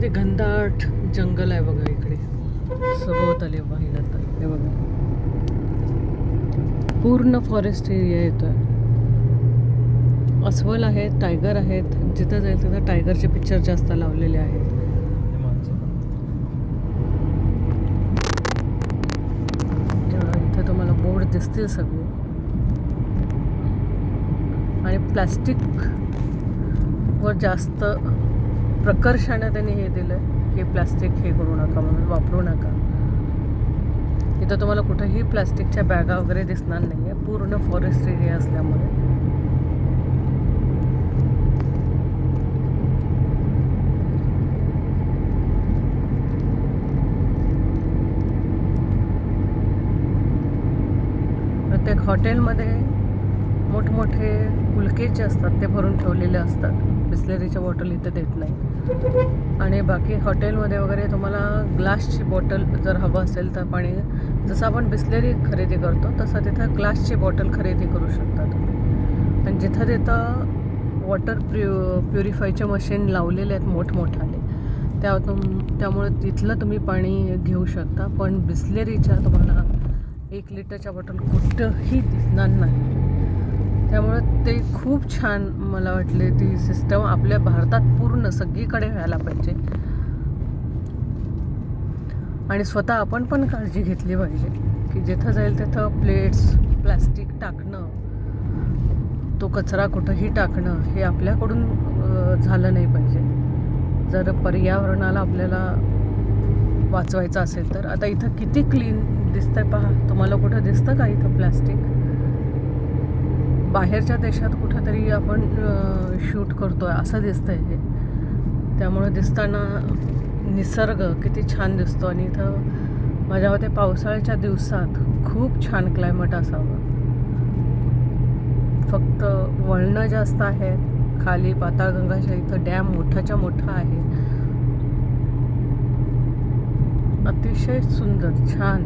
किती घनदाट जंगल आहे बघा इकडे सभोवताली पाहिलं तर. हे बघा पूर्ण फॉरेस्ट एरिया येतोय. अस्वल आहेत, टायगर आहेत. जिथं जाईल तिथं टायगरचे पिक्चर जास्त लावलेले आहेत. इथे तुम्हाला बोर्ड दिसतील सगळे. आणि प्लास्टिक वर जास्त प्रकर्षाने त्यांनी हे दिलं की प्लास्टिक हे करू नका, म्हणून वापरू नका. इथं तुम्हाला कुठेही प्लास्टिकच्या बॅगा वगैरे दिसणार नाही आहे, पूर्ण फॉरेस्ट एरिया असल्यामुळे. प्रत्येक हॉटेलमध्ये मोठमोठे कुलके जे असतात ते भरून ठेवलेले असतात. बिस्लेरीच्या बॉटल इथे देत नाही. आणि बाकी हॉटेलमध्ये वगैरे तुम्हाला ग्लासची बॉटल जर हवं असेल तर पाणी, जसं आपण बिस्लेरी खरेदी करतो तसं तिथं ग्लासची बॉटल खरेदी करू शकता तुम्ही. आणि जिथं तिथं वॉटर प्युरिफायचे मशीन लावलेले आहेत मोठमोठाले, त्यामुळे तिथलं तुम्ही पाणी घेऊ शकता. पण बिस्लेरीच्या तुम्हाला 1 लिटरच्या बॉटल कुठंही दिसणार नाही. त्यामुळं ते खूप छान मला वाटले. ती सिस्टम आपल्या भारतात पूर्ण सगळीकडे व्हायला पाहिजे. आणि स्वतः आपण पण काळजी घेतली पाहिजे की जिथं जाईल तिथं प्लेट्स, प्लास्टिक टाकणं, तो कचरा कुठंही टाकणं हे आपल्याकडून झालं नाही पाहिजे. जर पर्यावरणाला आपल्याला वाचवायचं असेल तर. आता इथं किती क्लीन दिसतंय पहा. तुम्हाला कुठं दिसतं का इथं प्लास्टिक? बाहेरच्या देशात कुठंतरी आपण शूट करतो आहे असं दिसतंय हे. त्यामुळं दिसताना निसर्ग किती छान दिसतो. आणि इथं माझ्या मते पावसाळ्याच्या दिवसात खूप छान क्लायमेट असावं. फक्त वळणं जास्त आहेत. खाली पाताळगंगाच्या इथं डॅम मोठाच्या मोठा आहे. अतिशय सुंदर छान.